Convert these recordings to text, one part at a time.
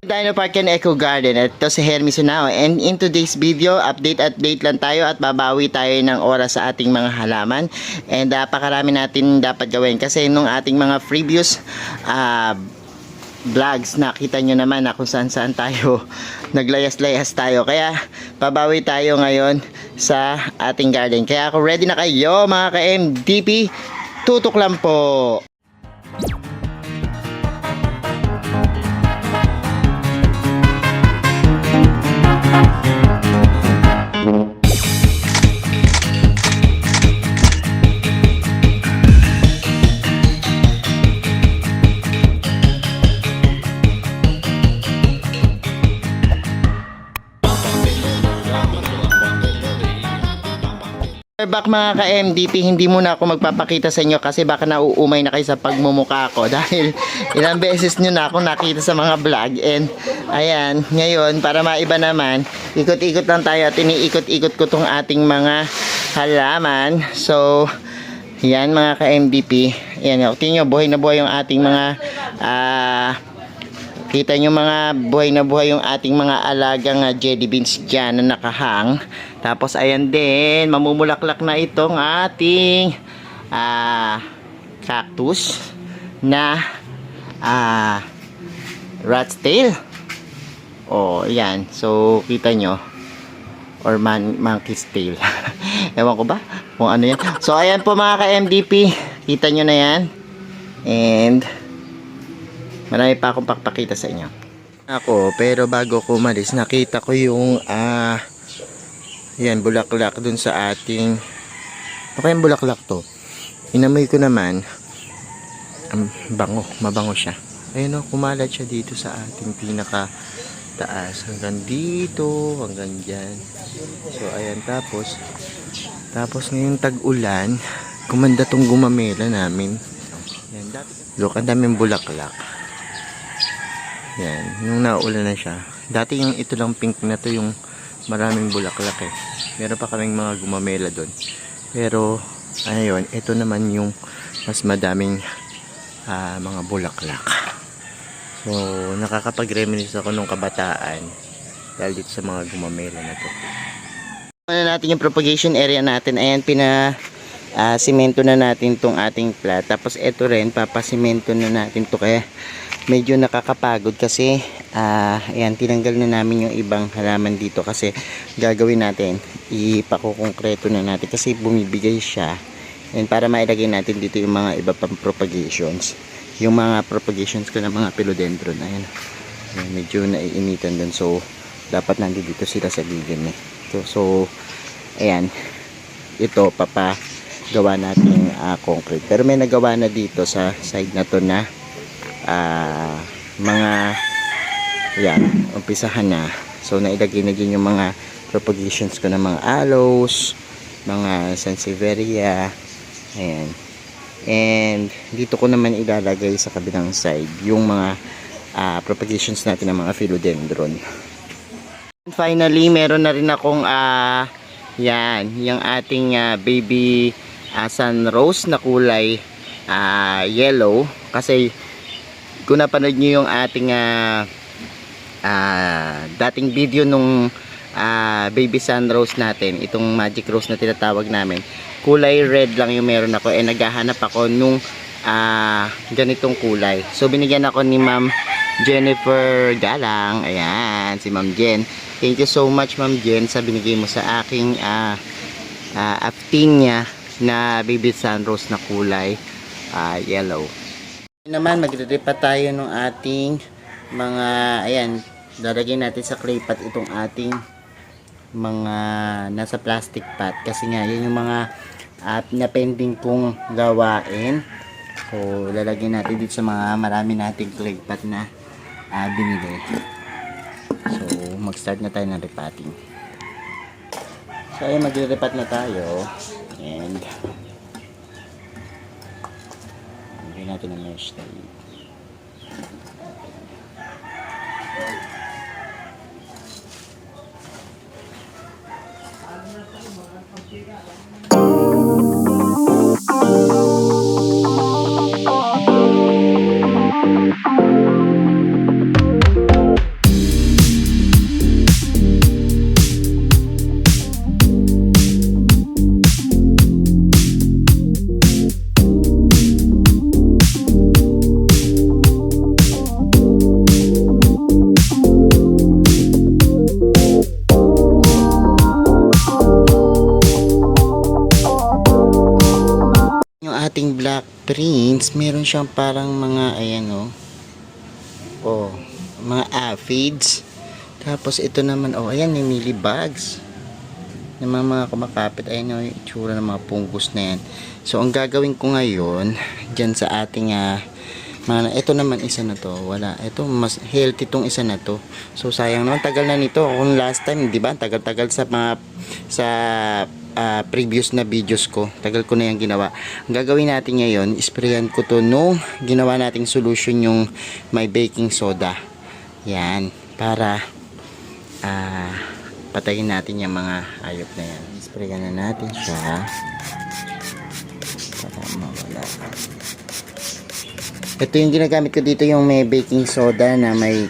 Dino Park and Eco Garden. Ito si Hermes Unao. And in today's video, update lang tayo at babawi tayo ng oras sa ating mga halaman. And pakarami natin dapat gawin kasi nung ating mga previous vlogs, nakita nyo naman na kung saan tayo naglayas-layas tayo. Kaya babawi tayo ngayon sa ating garden. Kaya ako ready na kayo mga ka-MDP. Tutok lang po. Back mga ka-MDP, hindi muna ako magpapakita sa inyo kasi baka nauumay na kayo sa pagmumukha ko dahil ilang beses nyo na ako nakita sa mga vlog. And ayan, ngayon para maiba naman, ikot-ikot lang tayo at iniikot-ikot ko tong ating mga halaman. So yan mga ka-MDP, yan, tingnan nyo, buhay na buhay yung ating mga kita nyo mga buhay na buhay yung ating mga alagang jelly beans dyan na nakahang. Tapos ayan din, mamumulaklak na itong ating cactus na rat's tail. Oh, ayan. So, kita nyo. Or monkey's tail. Ewan ko ba kung ano yan. So, ayan po mga ka-MDP. Kita nyo na yan. And marami pa akong pakpakita sa inyo. Pero bago ko umalis, nakita ko yung yan, bulaklak dun sa ating yung bulaklak to. Inamoy ko naman. Mabango siya. Ayun o, kumalat siya dito sa ating pinaka taas. Hanggang dito, hanggang dyan. So, ayan, tapos ngayong tag-ulan, kumanda tong gumamela namin. Yan, look, ang daming bulaklak. Yan, nung naulan na siya. Dati yung ito lang pink na to yung maraming bulaklak eh. Meron pa kaming mga gumamela doon. Pero, ayun, ito naman yung mas madaming mga bulaklak. So, nakakapag-reminisce ako nung kabataan dahil dito sa mga gumamela na to. Ano natin yung propagation area natin. Ayan, simento na natin tong ating plat. Tapos ito rin, papasimento na natin to kaya medyo nakakapagod kasi ayan, tinanggal na namin yung ibang halaman dito kasi gagawin natin, ipakukongkreto na natin kasi bumibigay siya. And para mailagay natin dito yung mga iba pang propagations, yung mga propagations ko ng mga philodendron. Ayan, medyo naiinitan dun, so dapat nandito sila sa gilid eh. So ayan, ito papagawa natin concrete, pero may nagawa na dito sa side na to na mga yan, umpisahan na. So nailagay na din yung mga propagations ko ng mga aloes, mga sansevieria. Ayan, and dito ko naman ilalagay sa kabilang side yung mga propagations natin ng mga philodendron. And finally, meron na rin akong yan, yung ating baby sunrose na kulay yellow. Kasi kung napanood nyo yung ating dating video nung baby sunrose natin, itong magic rose na tinatawag namin, kulay red lang yung meron ako. Naghahanap ako nung ganitong kulay. So binigyan ako ni Ma'am Jennifer Galang. Ayan, si Ma'am Jen. Thank you so much Ma'am Jen sa binigay mo sa aking aptinia na baby sunrose na kulay yellow. Naman magre-repat tayo ng ating mga, ayan, lalagay natin sa clay pot itong ating mga nasa plastic pot kasi nga yun yung mga na pending kong gawain. So lalagay natin dito sa mga marami nating clay pot na binili. So mag-start na tayo ng repotting. So ayan, magre-repat na tayo and natin ang mesh tape. friends, meron siyang parang mga, ayan mga aphids. Tapos ito naman, ayan, may mealybugs na mga kumakapit. Ayan yung itsura ng mga fungus na yan. So, ang gagawin ko ngayon, dyan sa ating, ito naman isa na to, wala. Ito, mas healthy tong isa na to. So, sayang naman, tagal na nito. Kung last time, di ba, tagal-tagal sa mga, previous na videos ko. Tagal ko na yung ginawa. Ang gagawin natin ngayon, sprayan ko to nung ginawa nating solution yung may baking soda. Yan, para, patayin natin yung mga hayop na yan. Sprayan na natin siya para mawala. Ito yung ginagamit ko dito, yung may baking soda na may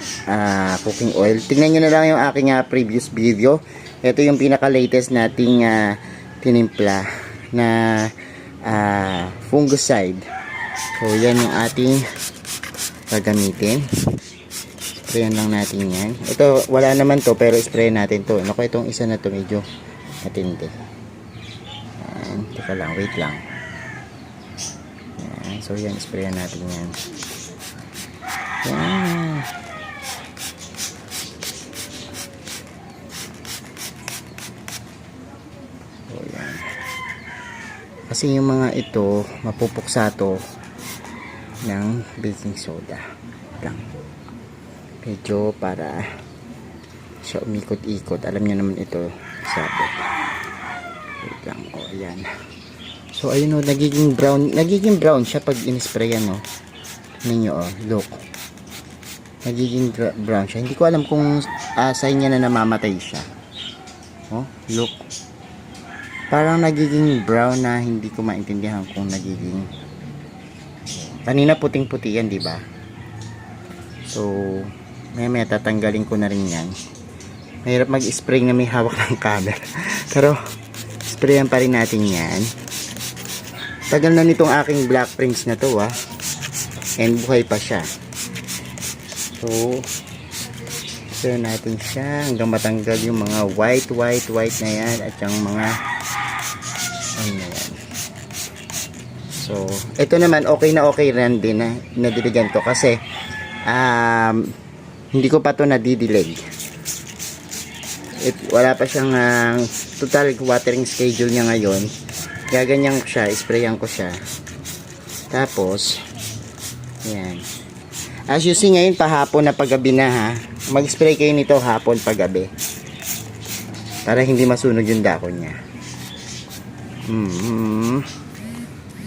cooking oil. Tingnan nyo na lang yung aking previous video. Ito yung pinaka latest nating tinimpla na fungicide. So yan yung ating gagamitin. Sprayan lang natin yan. Ito, wala naman to, pero sprayan natin to. Naku, itong isa na to, medyo matindi. Yan. Teka lang, wait lang. Yan. So, yan, sprayan natin yan. Yan. So, yan. Kasi yung mga ito, mapupuksa to ng baking soda. Lang. Medyo para siya umikot-ikot. Alam niyo naman ito, sabi. Wait lang, ayan. So, ayun nagiging brown siya pag in-sprayan, Tingnan nyo, look. Nagiging brown siya. Hindi ko alam kung sign niya na namamatay siya. Look. Parang nagiging brown na hindi ko maintindihan kung nagiging kanina puting-puti yan, di ba? So, may tatanggalin ko na rin yan. Mahirap mag-spray na may hawak ng camera. Pero, sprayan pa rin natin yan. Tagal na nitong aking black prints na to, and buhay pa siya. So, sprayan natin siya hanggang matanggal yung mga white na yan at yung mga ano yan. So, ito naman okay rin din na nadiligan to kasi hindi ko pa to nadidilig. Wala pa siyang total watering schedule niya ngayon. Gaganyan ko siya, sprayan ko siya. Tapos yan. As you see ngayon, pahapon na paggabi na mag-spray kayo nito hapon paggabi. Para hindi masunog yung dahon niya.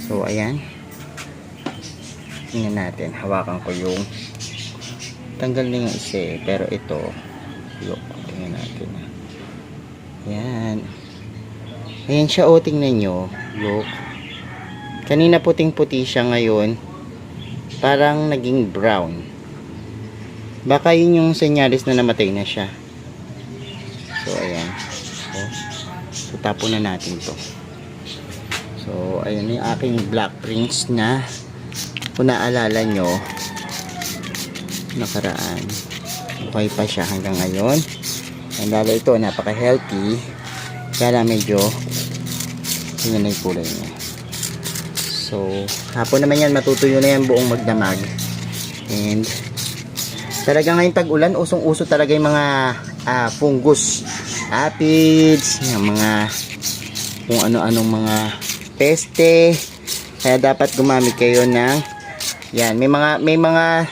So ayan. Tingnan natin, hawakan ko yung tanggal na yung isa pero ito look, tingnan natin yan, ayan siya tingnan nyo, look, kanina puting puti siya, ngayon parang naging brown, baka yun yung senyalis na namatay na siya. So ayan, so tapon na natin to. So ayan yung aking black prints na kung naalala nyo nakaraan, okay pa siya hanggang ngayon. And lalo ito, napaka healthy, kaya medyo yun na yung kulay niya. So hapon naman yan, matutuyo na yan buong magdamag. And talaga ngayon tag ulan, usong uso talaga yung mga fungus, aphids, yung mga kung ano-anong mga peste. Kaya dapat gumamit kayo ng yan, may mga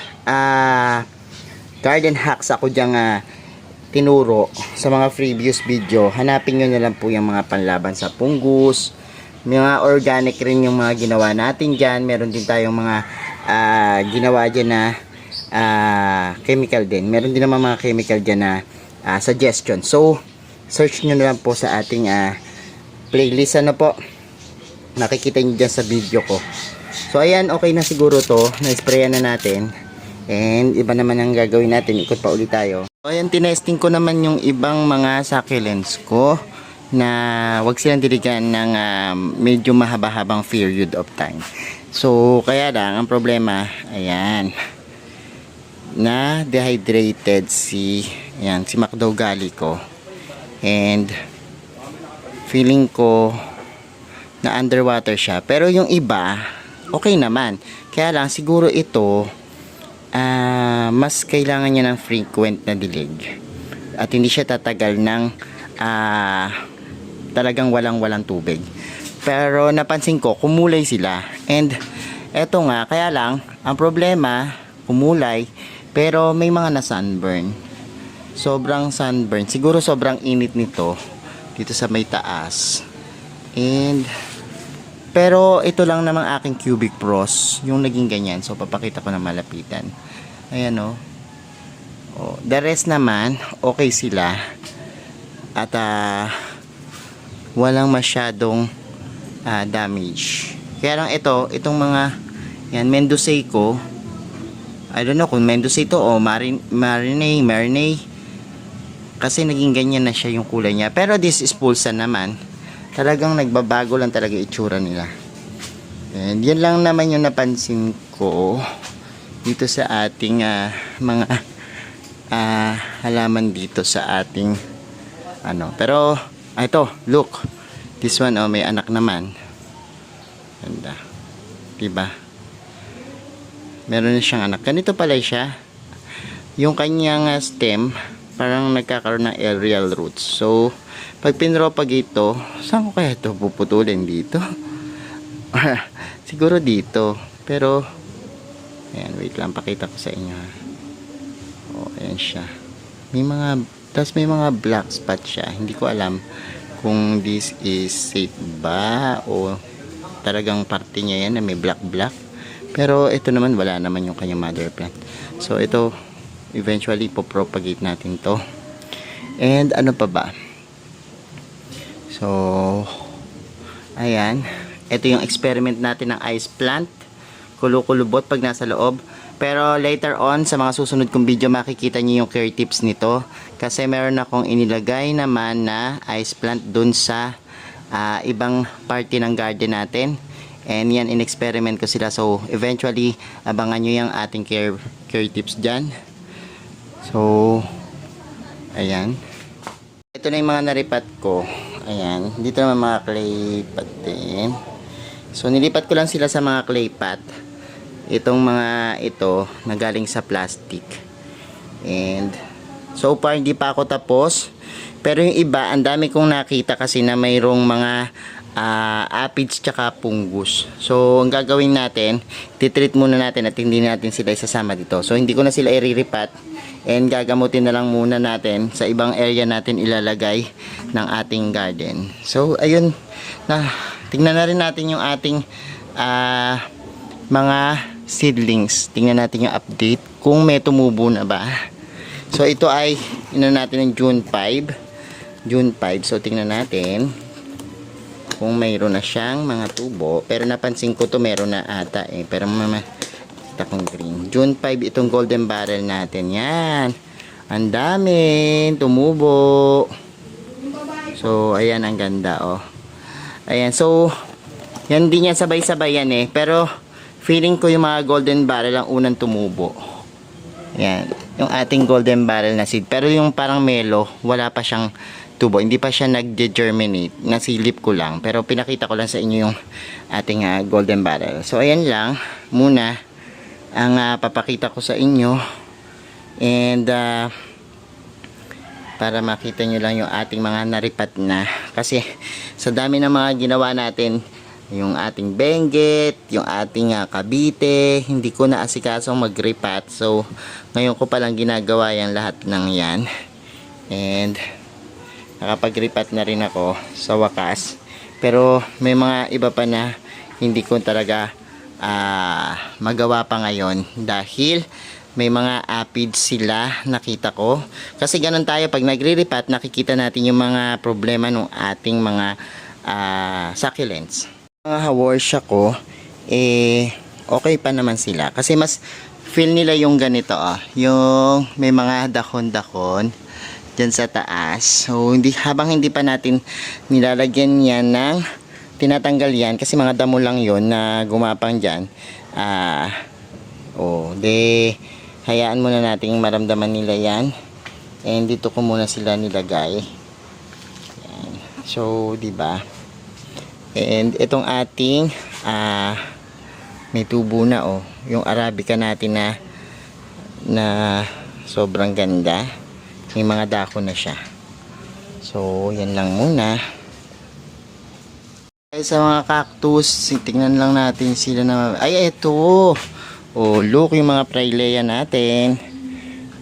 garden hacks ako diyang tinuro sa mga previous video. Hanapin nyo na lang po yung mga panlaban sa fungus. Mga organic rin yung mga ginawa natin dyan. Meron din tayong mga ginawa dyan na chemical din. Meron din naman mga chemical dyan na suggestion. So, search nyo na lang po sa ating playlist. Ano po? Nakikita nyo dyan sa video ko. So, ayan, okay na siguro to. Na-sprayan na natin. And iba naman ang gagawin natin, ikot pa ulit tayo. So, ayan, tinesting ko naman yung ibang mga succulents ko na wag silang diligan ng medyo mahaba-habang period of time. So kaya lang ang problema, ayan, na dehydrated si McDo Gali ko, and feeling ko na underwater siya. Pero yung iba okay naman. Kaya lang siguro ito mas kailangan niya ng frequent na dilig. At hindi siya tatagal ng talagang walang tubig. Pero napansin ko, kumulay sila. And eto nga, kaya lang, ang problema, kumulay, pero may mga na-sunburn. Sobrang sunburn. Siguro sobrang init nito dito sa may taas. And pero ito lang namang aking cubic pros yung naging ganyan. So papakita ko na malapitan. Ayan o. Oh, the rest naman okay sila. At walang masyadong damage. Kaya lang itong mga yan, Mendoceico, I don't know kung Mendoceico o Marinay, kasi naging ganyan na siya yung kulay niya. Pero this is Pulsa naman, talagang nagbabago lang talaga itsura nila. And yan lang naman yung napansin ko dito sa ating mga halaman dito sa ating pero ito, look, this one may anak naman. Ganda, diba? Meron na siyang anak. Ganito pala siya. Yung kanyang stem parang nagkakaroon ng aerial roots. So pag pinropagate ito, saan ko kaya ito puputulin? Dito? Siguro dito. Pero ayan, wait lang, pakita ko sa inyo. Oh, ayan siya. Tapos may mga black spot siya. Hindi ko alam kung this is safe ba o talagang parte niya yan na may black. Pero ito naman, wala naman yung kanyang mother plant. So ito, eventually popropagate natin to. And ano pa ba? So ayan, ito yung experiment natin ng ice plant. Kulukulubot pag nasa loob. Pero later on sa mga susunod kong video, makikita niyo yung care tips nito. Kasi meron akong inilagay naman na ice plant dun sa ibang party ng garden natin. And yan, in-experiment ko sila. So eventually, abangan nyo yung ating care tips dyan. So ayan. Ito na yung mga naripat ko. Ayan. Dito naman mga clay pot din. So nilipat ko lang sila sa mga clay pot. Itong mga ito nagaling sa plastic. And so far hindi pa ako tapos. Pero yung iba, ang dami kong nakita kasi na mayroong mga aphids tsaka fungus. So ang gagawin natin, titreat muna natin at hindi natin sila isasama dito. So hindi ko na sila iriripat. And gagamutin na lang muna natin sa ibang area natin ilalagay ng ating garden. So ayun na, tingnan na rin natin yung ating mga seedlings. Tingnan natin yung update kung may tumubo na ba. So ito ay natin ng June 5. So tingnan natin kung mayroon na siyang mga tubo. Pero napansin ko to meron na ata pero kita kong green. June 5 itong golden barrel natin. Yan. Ang dami tumubo. So ayan, ang ganda Ayan, so yan din yan, sabay-sabay yan pero feeling ko yung mga golden barrel ang unang tumubo. Yan, yung ating golden barrel na seed. Pero yung parang melo, wala pa siyang tubo. Hindi pa siya nag-germinate. Nasilip ko lang. Pero pinakita ko lang sa inyo yung ating golden barrel. So ayan lang muna ang papakita ko sa inyo. And para makita nyo lang yung ating mga naripat na. Kasi sa dami ng mga ginawa natin, yung ating Benguet, yung ating Cavite, hindi ko na asikasong mag-repat. So ngayon ko palang ginagawa yan lahat ng yan. And nakapag-repat na rin ako sa wakas. Pero may mga iba pa na hindi ko talaga magawa pa ngayon dahil may mga aphids sila, nakita ko. Kasi ganun tayo, pag nagre-repat, nakikita natin yung mga problema ng ating mga succulents. Mga haworsia ko, okay pa naman sila. Kasi mas feel nila yung ganito, yung may mga dahon-dahon dyan sa taas. So, habang hindi pa natin nilalagyan yan ng tinatanggal yan, kasi mga damo lang yon na gumapang dyan. Hayaan muna nating maramdaman nila yan. And dito ko muna sila nilagay. Yan. So, diba? And itong ating may tubo na oh. Yung Arabica natin na sobrang ganda. May mga dako na siya. So, yan lang muna. Sa mga cactus, tingnan lang natin sila na... Ay, eto! Oh, look yung mga Prailea natin.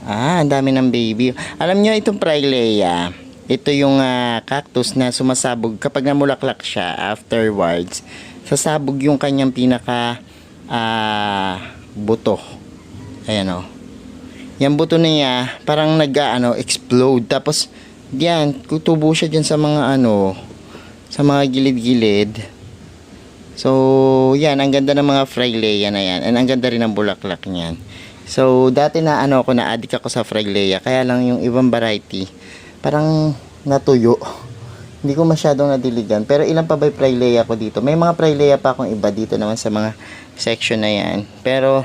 Ang dami ng baby. Alam nyo, itong Prailea, ito yung cactus na sumasabog kapag namulaklak siya afterwards. Sasabog yung kanyang pinaka buto. Ayan o. Yung buto niya, parang explode. Tapos, diyan, tutubo siya dyan sa mga sa mga gilid-gilid. So, yan, ang ganda ng mga Frailea na yan. And ang ganda rin ng bulaklak niyan. So, dati na-addict ako sa Frailea. Kaya lang yung ibang variety, parang natuyo. Hindi ko masyadong nadiligan. Pero ilan pa ba yung Frailea ko dito? May mga Frailea pa akong iba dito naman sa mga section na yan. Pero,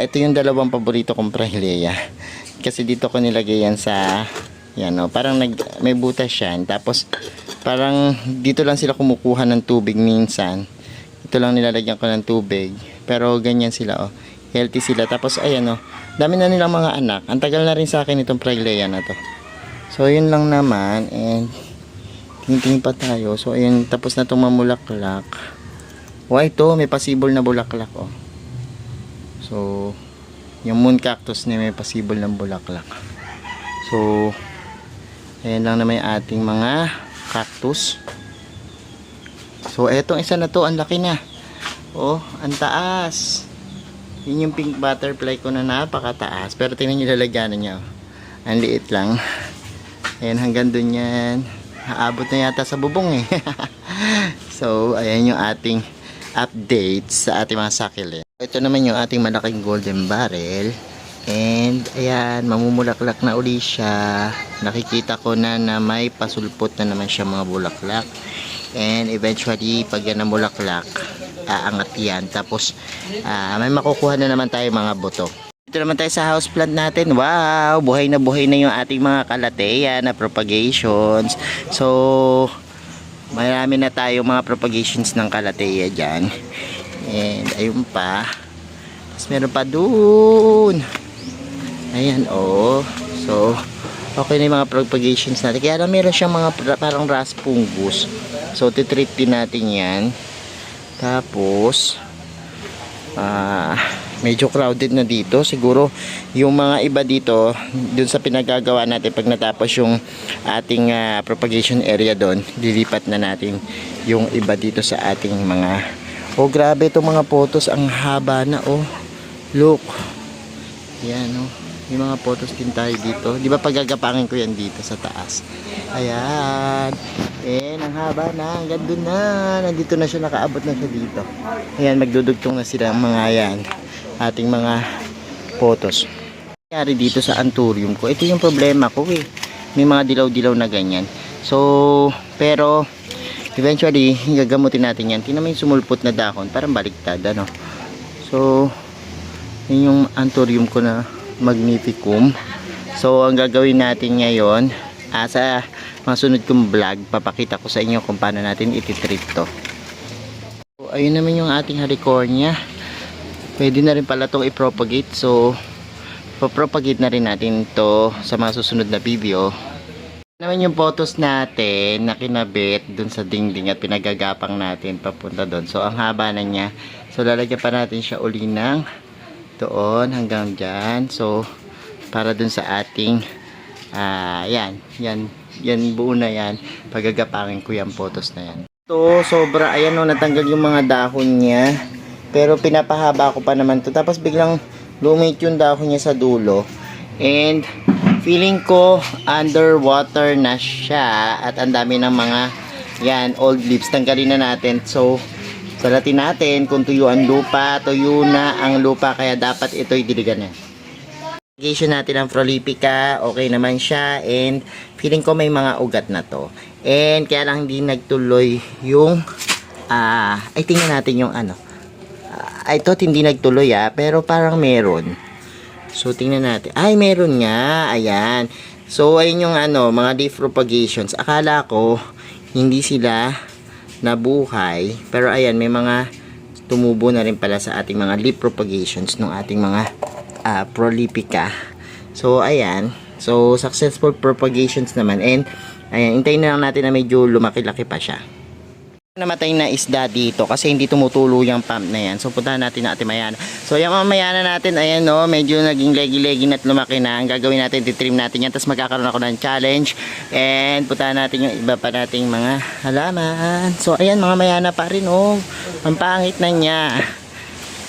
ito yung dalawang paborito kong Frailea. Kasi dito ko nilagay yan sa... Yan o, parang may butas yan. Tapos, parang dito lang sila kumukuha ng tubig minsan. Ito lang nilalagyan ko ng tubig. Pero ganyan sila o. Healthy sila. Tapos, ayan o. Dami na nilang mga anak. Ang tagal na rin sa akin itong Frailea na to. So, yun lang naman. And, tingin pa tayo. So, ayan. Tapos na itong mamulaklak. Ito. May pasibol na bulaklak o. So, yung moon cactus niya may pasibol ng bulaklak. So, ayan lang naman yung ating mga cactus. So, etong isa na to, ang laki na. Oh, ang taas. Yun yung pink butterfly ko na napakataas. Pero tingnan nyo lalagyanan niya. Oh. Ang liit lang. Ayan, hanggang dun yan. Naabot na yata sa bubong eh. So, ayan yung ating update sa ating mga succulent. Ito naman yung ating malaking golden barrel. And ayan, mamumulaklak na uli siya. Nakikita ko na may pasulpot na naman siya mga bulaklak. And eventually, pag yan namulaklak, aangat yan. Tapos, may makukuha na naman tayo mga buto. Dito naman tayo sa houseplant natin. Wow! Buhay na yung ating mga calathea na propagations. So, marami na tayo mga propagations ng calathea dyan. And ayun pa. Tapos meron pa dun. Ayan, oh. So, okay na yung mga propagations natin. Kaya lang meron siyang mga parang ras fungus. So, titreat din natin yan. Tapos, medyo crowded na dito. Siguro, yung mga iba dito, dun sa pinagagawa natin, pag natapos yung ating propagation area dun, lilipat na natin yung iba dito sa ating mga... Oh, grabe itong mga photos. Ang haba na, oh. Look. Yan, oh. May mga photos din tayo dito. Di ba pagagapangin ko yan dito sa taas? Ayan. Ang haba na. Hanggang doon na. Nandito na siya. Nakaabot na siya dito. Ayan. Magdudugtong na sila ang mga yan. Ating mga photos. Nangyari dito sa anthurium ko. Ito yung problema ko eh. May mga dilaw-dilaw na ganyan. So, pero eventually, gagamutin natin yan. Tingnan mo yung sumulpot na dahon. Parang baliktad, ano? So, yun yung anthurium ko na magnificum. So, ang gagawin natin ngayon, sa mga sunod kong vlog, papakita ko sa inyo kung paano natin ititreat to. So, ayun naman yung ating halicornia. Pwede na rin pala itong i-propagate. So, papropagate na rin natin to sa mga susunod na video. Naman yung photos natin na kinabit dun sa dingding at pinagagapang natin papunta dun. So, ang haba na niya. So, lalagyan pa natin siya uli ng doon hanggang dyan. So, para dun sa ating yan buo na yan. Pagagapangin ko yung photos na yan. So, sobra, ayan o, natanggal yung mga dahon niya. Pero pinapahaba ko pa naman to. Tapos biglang lumit yung dahon niya sa dulo. And, feeling ko underwater na siya. At ang dami ng mga old leaves. Tanggalin na natin. So, salatin natin kung tuyo ang lupa, tuyo na ang lupa, kaya dapat ito'y diligan na. Irrigation natin ang Prolifica, okay naman siya, and feeling ko may mga ugat na to. And kaya lang hindi nagtuloy yung, tingnan natin yung ito hindi nagtuloy pero parang meron. So tingnan natin, meron nga, ayan. So ayun yung mga leaf propagations, akala ko hindi sila nabuhay, pero ayan, may mga tumubo na rin pala sa ating mga leaf propagations ng ating mga Prolifica. So ayan, so successful propagations naman, and ayan, hintayin na lang natin na medyo lumaki-laki pa siya. Namatay na isda dito kasi hindi tumutulo yung pump na yan. So puntahan natin na Ate Mayana. So yung mga Mayana natin, ayan no, medyo naging legi-legi at lumaki na. Ang gagawin natin, titrim natin yan. Tapos magkakaroon ako ng challenge. And puntahan natin yung iba pa nating mga halaman. So ayan mga Mayana pa rin oh. Ang pangit na niya.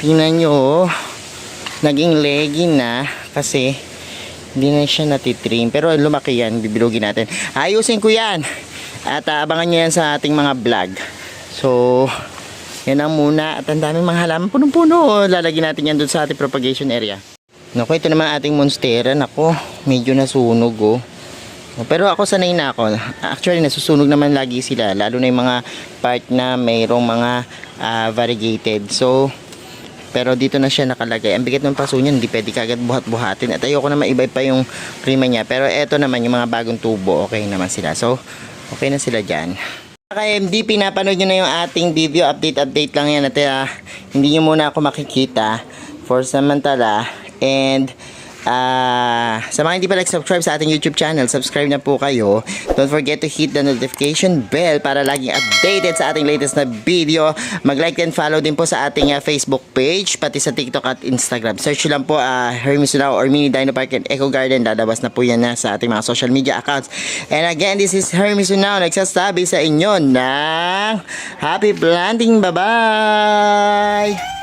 Tingnan nyo oh. Naging legi na kasi hindi na siya natitrim. Pero lumaki yan, bibilugin natin. Ayusin ko yan. At abangan nyo yan sa ating mga vlog. So, yan ang muna. At ang daming mga halaman. Punong-puno. Lalagyan natin yan dun sa ating propagation area. Naku, ito naman ating monstera. Naku, medyo nasunog oh. Pero ako sanay na ako. Actually, nasusunog naman lagi sila. Lalo na yung mga part na mayroong mga variegated. So, pero dito na siya nakalagay. Ang bigat ng paso niya, hindi pwede kagad buhat-buhatin. At ayoko na maibay pa yung prima niya. Pero eto naman, yung mga bagong tubo, okay naman sila. So, okay na sila dyan. Kaya MD, pinapanood nyo na yung ating video. Update lang yan. At hindi nyo muna ako makikita for samantala. And sa mga hindi pa like-subscribe sa ating YouTube channel, subscribe na po kayo. Don't forget to hit the notification bell para laging updated sa ating latest na video. Mag-like and follow din po sa ating Facebook page, pati sa TikTok at Instagram. Search lang po Hermes Sunao or Mini Dino Park and Eco Garden. Dadabas na po yan na sa ating mga social media accounts. And again, this is Hermes Sunao nagsasabi sa inyo ng happy planting. Bye-bye!